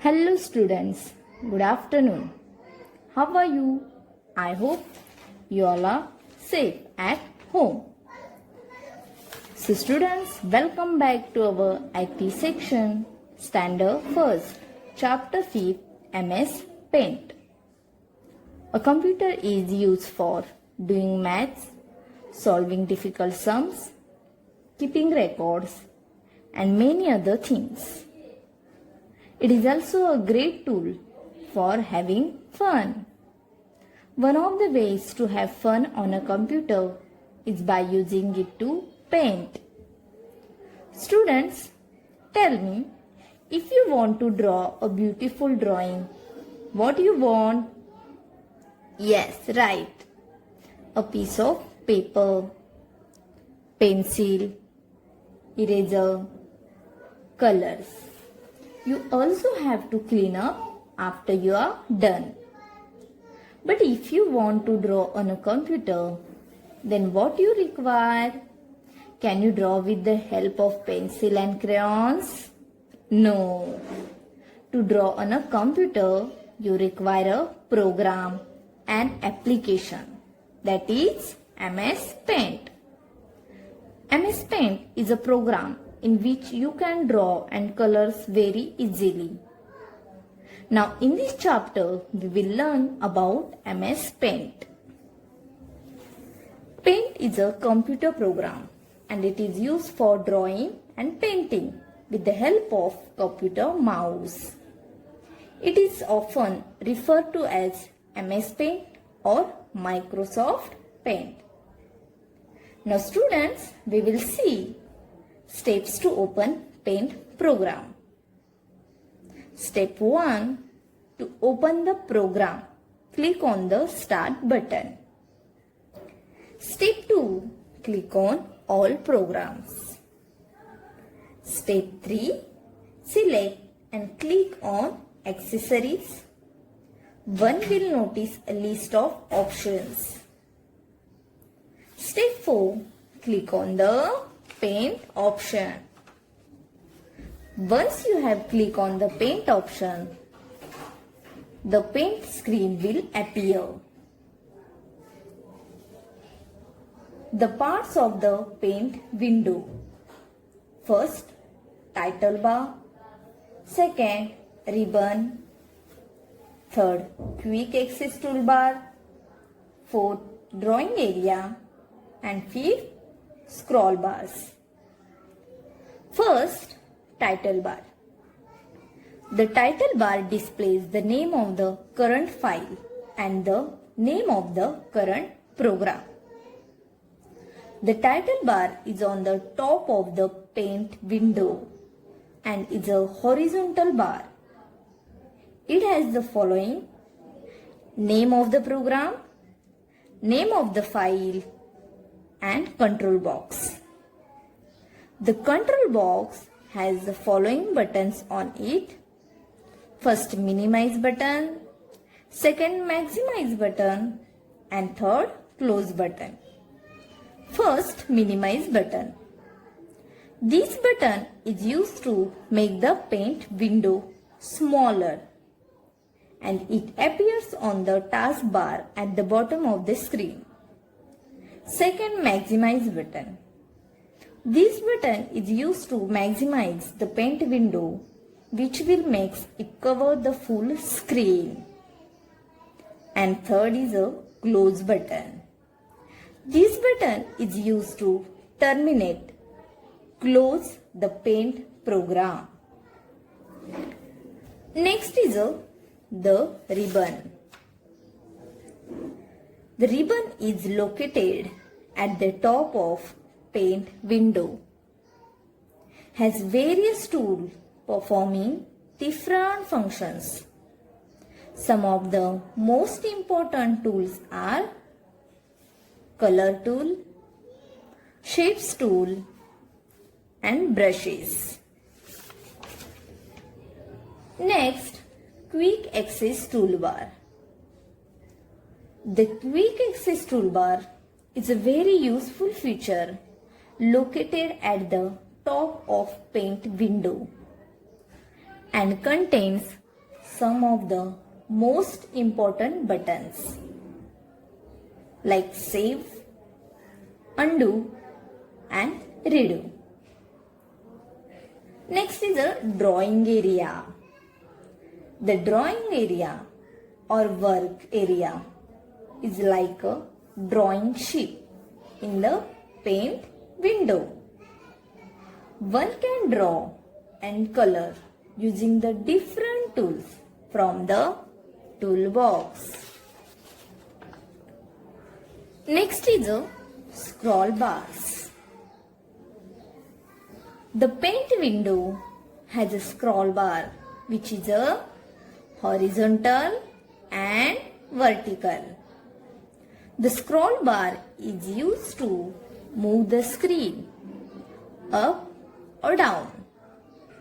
Hello students, good afternoon. How are you? I hope you all are safe at home. So students, welcome back to our IT section, Standard 1st, Chapter 5, MS Paint. A computer is used for doing maths, solving difficult sums, keeping records, and many other things. It is also a great tool for having fun. One of the ways to have fun on a computer is by using it to paint. Students, tell me, if you want to draw a beautiful drawing, what you want? Yes, right. A piece of paper, pencil, eraser, colors. You also have to clean up after you are done. But if you want to draw on a computer, then what you require? Can you draw with the help of pencil and crayons? No. To draw on a computer, you require a program, an application. That is MS Paint. MS Paint is a program in which you can draw and colors very easily. Now in this chapter, we will learn about MS Paint. Paint is a computer program and it is used for drawing and painting with the help of computer mouse. It is often referred to as MS Paint or Microsoft Paint. Now students, we will see steps to open Paint program. Step 1. To open the program, click on the Start button. Step 2. Click on All Programs. Step 3. Select and click on Accessories. One will notice a list of options. Step 4. Click on the Paint option. Once you have clicked on the Paint option, the Paint screen will appear. The parts of the Paint window. First, title bar. Second, ribbon. Third, quick access toolbar. Fourth, drawing area. And fifth, scroll bars. First, title bar. The title bar displays the name of the current file and the name of the current program. The title bar is on the top of the Paint window and is a horizontal bar. It has the following: name of the program, name of the file, and control box. The control box has the following buttons on it. First, minimize button, second, maximize button, and third, close button. First, minimize button. This button is used to make the Paint window smaller and it appears on the taskbar at the bottom of the screen. Second, maximize button. This button is used to maximize the Paint window, which will make it cover the full screen. And third is a close button. This button is used to terminate, close the Paint program. Next is the ribbon. The ribbon is located at the top of Paint window. Has various tools performing different functions. Some of the most important tools are color tool, shapes tool, and brushes. Next, quick access toolbar. The quick access toolbar is a very useful feature located at the top of Paint window and contains some of the most important buttons like save, undo and redo. Next is a drawing area. The drawing area or work area is like a drawing sheet in the paint window. One can draw and color using the different tools from the toolbox. Next is a scroll bars. The paint window has a scroll bar which is a horizontal and vertical. The scroll bar is used to move the screen up or down,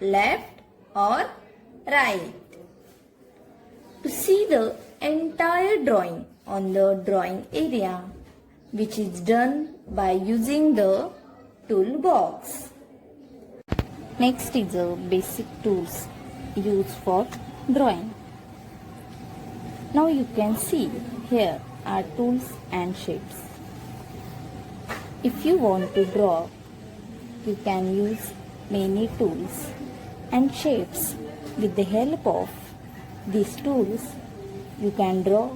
left or right. To see the entire drawing on the drawing area, which is done by using the toolbox. Next is the basic tools used for drawing. Now you can see here are tools and shapes. If you want to draw, you can use many tools and shapes. With the help of these tools, you can draw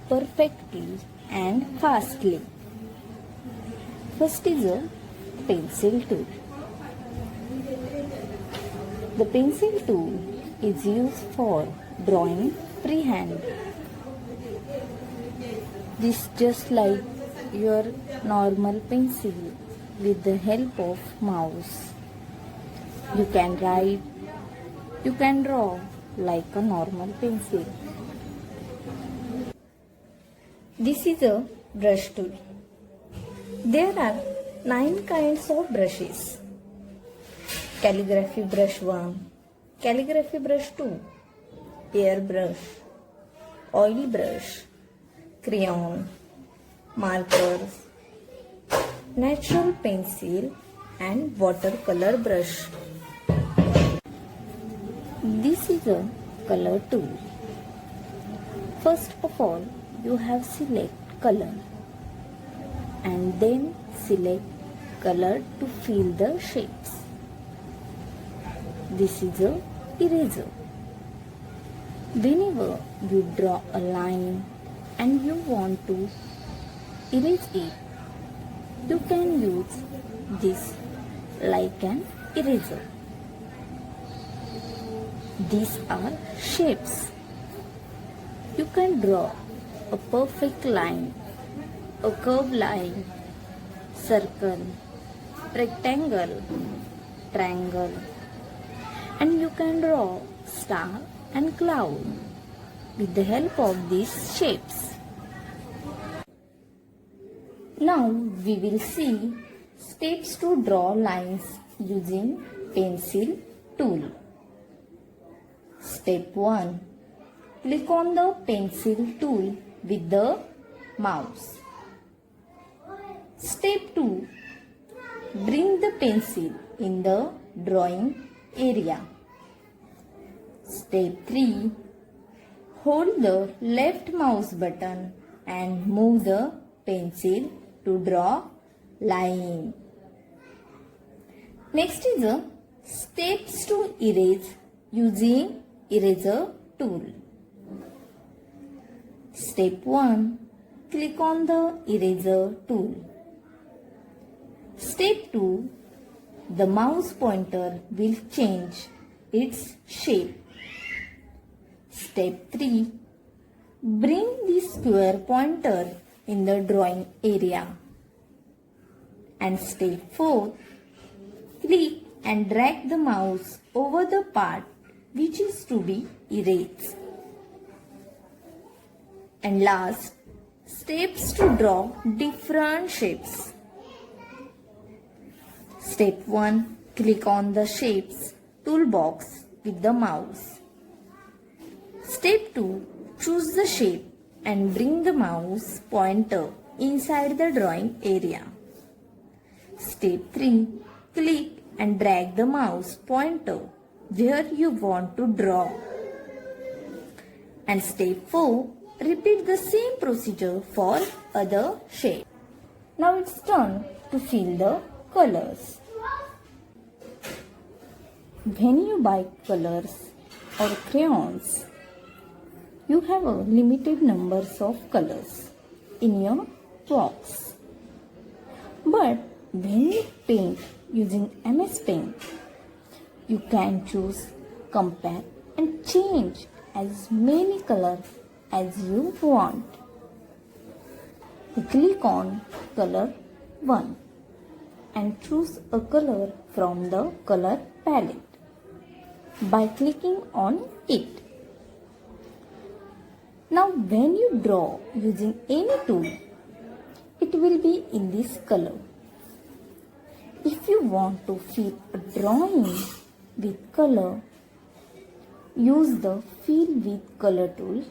perfectly and fastly. First is a pencil tool. The pencil tool is used for drawing freehand. This just like your normal pencil with the help of mouse. You can write, you can draw like a normal pencil. This is a brush tool. There are 9 kinds of brushes. Calligraphy brush 1, calligraphy brush 2, airbrush, oil brush, crayon, markers, natural pencil and watercolor brush. This is a color tool. First of all, you have select color and then select color to fill the shapes. This is a eraser. Whenever you draw a line and you want to erase it, you can use this like an eraser. These are shapes. You can draw a perfect line, a curved line, circle, rectangle, triangle, and you can draw star and cloud with the help of these shapes. Now we will see steps to draw lines using pencil tool. Step 1. Click on the pencil tool with the mouse. Step 2. Bring the pencil in the drawing area. Step 3. Hold the left mouse button and move the pencil to draw line. Next is a steps to erase using eraser tool. Step 1. Click on the eraser tool. Step 2. The mouse pointer will change its shape. Step 3. Bring the square pointer in the drawing area. And step 4. Click and drag the mouse over the part which is to be erased. And last, steps to draw different shapes. Step 1. Click on the shapes toolbox with the mouse. Step 2. Choose the shape and bring the mouse pointer inside the drawing area. Step 3. Click and drag the mouse pointer where you want to draw. And step 4, repeat the same procedure for other shape. Now it's turn to fill the colors. When you buy colors or crayons, you have a limited numbers of colors in your box. But when you paint using MS Paint, you can choose, compare and change as many colors as you want. Click on color 1 and choose a color from the color palette by clicking on it. Now when you draw using any tool, it will be in this color. If you want to fill a drawing with color, use the Fill with Color tool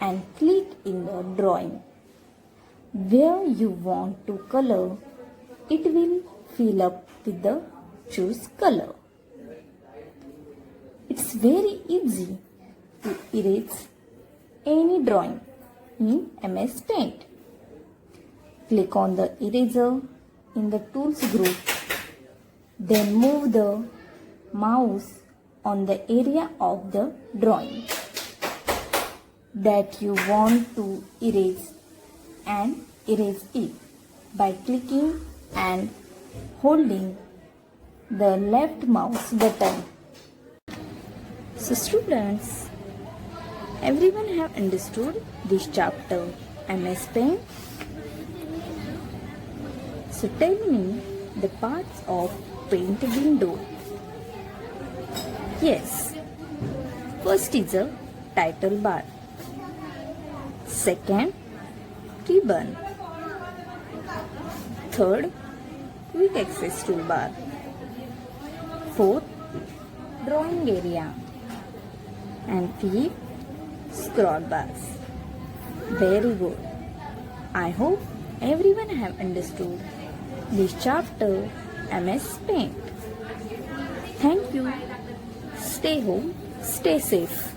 and click in the drawing. Where you want to color, it will fill up with the choose color. It's very easy to erase any drawing in MS Paint. Click on the eraser in the tools group. Then move the mouse on the area of the drawing that you want to erase and erase it by clicking and holding the left mouse button. So students, everyone have understood this chapter MS Paint? So tell me the parts of paint window. Yes, first is a title bar. Second, ribbon. Third, quick access toolbar. Fourth, drawing area. And fifth, scroll bars. Very good. I hope everyone have understood this chapter MS Paint. Thank you. Stay home, stay safe.